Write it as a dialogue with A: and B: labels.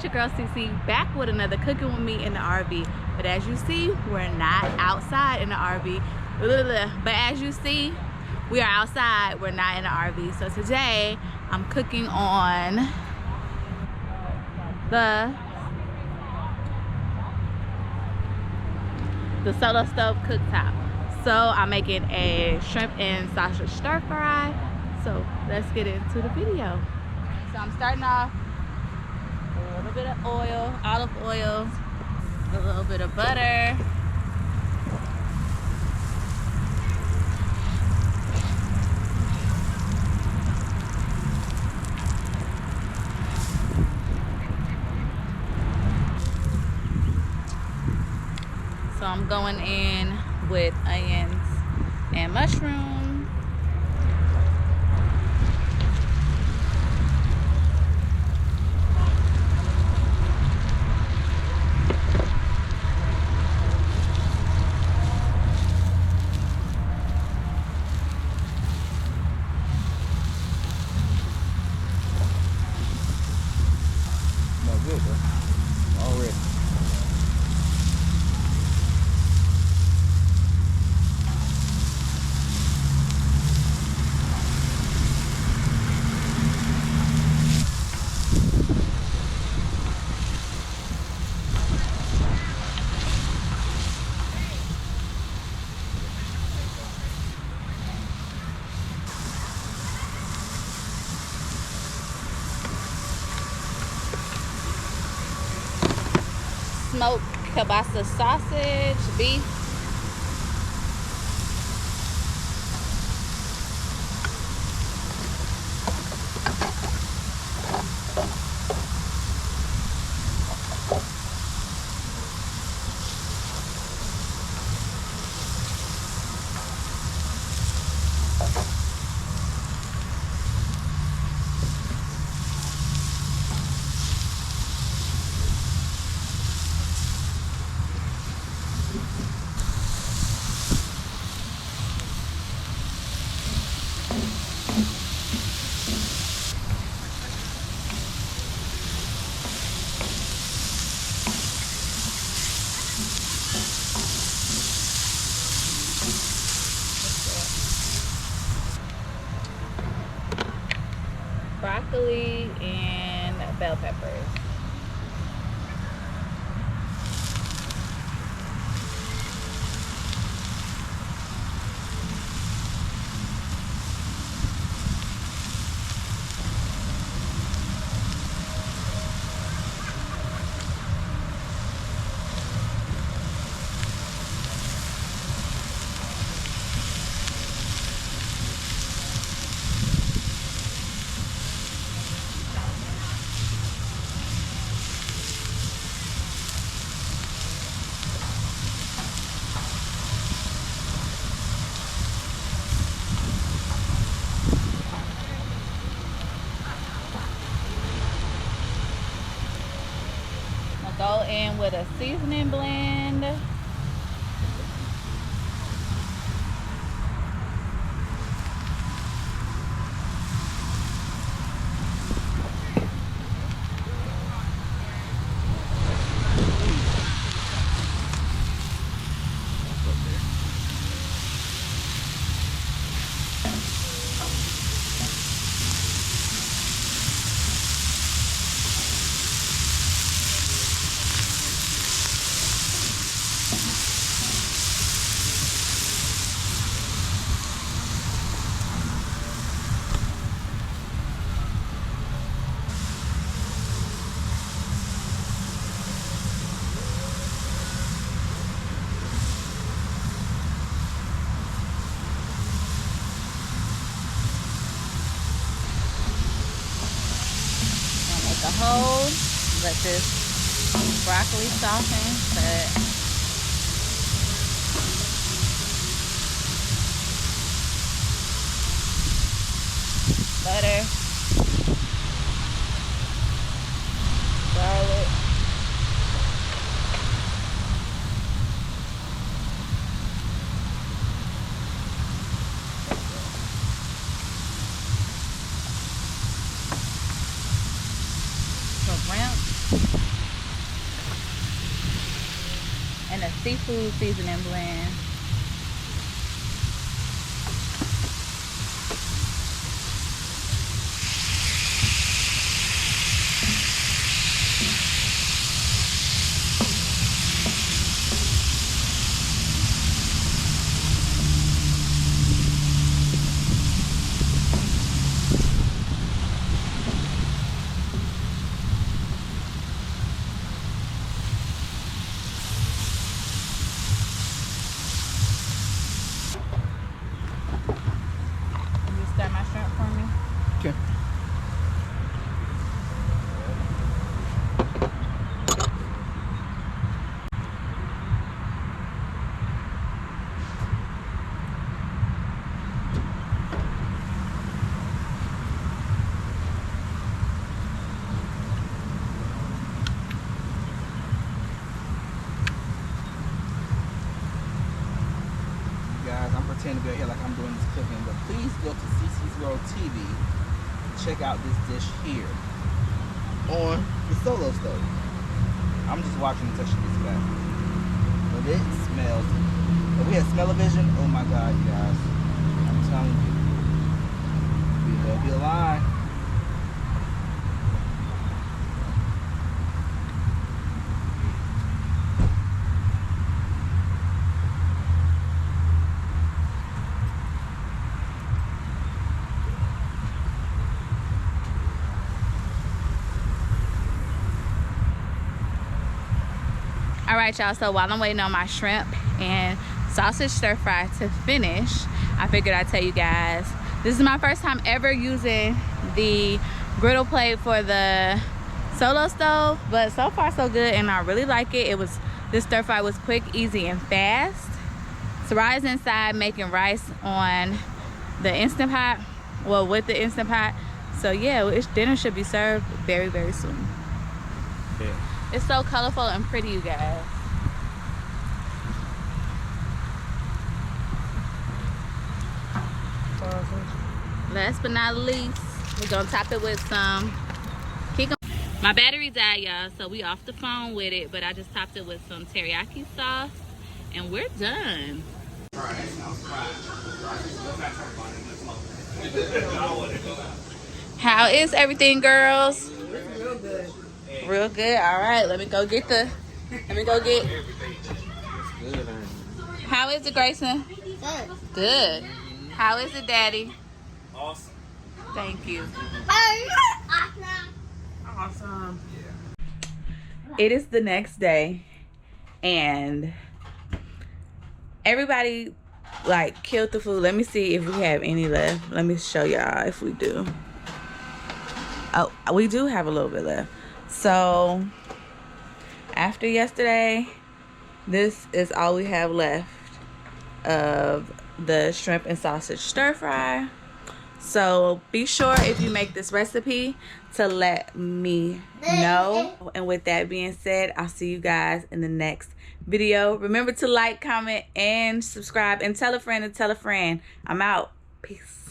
A: your girl CC, back with another cooking with me in the RV. But as you see, we're not outside in the RV. But as you see, we are outside, we're not in the RV. So today I'm cooking on the solo stove cooktop. So I'm making a shrimp and sausage stir fry. So let's get into the video. So I'm starting off with a little bit of oil, olive oil, a little bit of butter, so I'm going in with onions and mushrooms.
B: Good, bro. Already.
A: Smoked kielbasa sausage, beef. Broccoli and bell peppers. Go in with a seasoning blend. The whole, let this broccoli soften, but butter, garlic, shrimp. seafood seasoning blend. Stir my shrimp for me.
B: Okay. Guys, I'm pretending to be out here like I'm doing this cooking, but please go to CC's World TV and check out this dish here on the Solo stove. I'm just watching and touching this back. But it smells. If we had smell-o-vision, oh my God, you guys. I'm telling you. There'll be a line.
A: All right, y'all, so while I'm waiting on my shrimp and sausage stir fry to finish, I figured I'd tell you guys, this is my first time ever using the griddle plate for the Solo stove, but so far so good, and I really like it. This stir fry was quick, easy, and fast. Sarai's inside making rice on the Instant Pot, well, with the Instant Pot. So yeah, dinner should be served very, very soon.
B: Yeah.
A: It's so colorful and pretty, you guys. Last but not least, we're gonna top it with some my battery died, y'all, so we off the phone with it, but I just topped it with some teriyaki sauce, and we're done. How is everything, girls?
C: Real good.
A: Real good. All right, let me go get. How is it, Grayson?
C: Good.
A: Good. How is it, Daddy?
B: Awesome.
A: Thank you.
C: Awesome.
A: It is the next day, and everybody like killed the food. Let me see if we have any left. Let me show y'all if we do. Oh, we do have a little bit left. So after yesterday, this is all we have left of the shrimp and sausage stir fry. So be sure if you make this recipe to let me know. And with that being said, I'll see you guys in the next video. Remember to like, comment, and subscribe, and tell a friend and tell a friend. I'm out. Peace.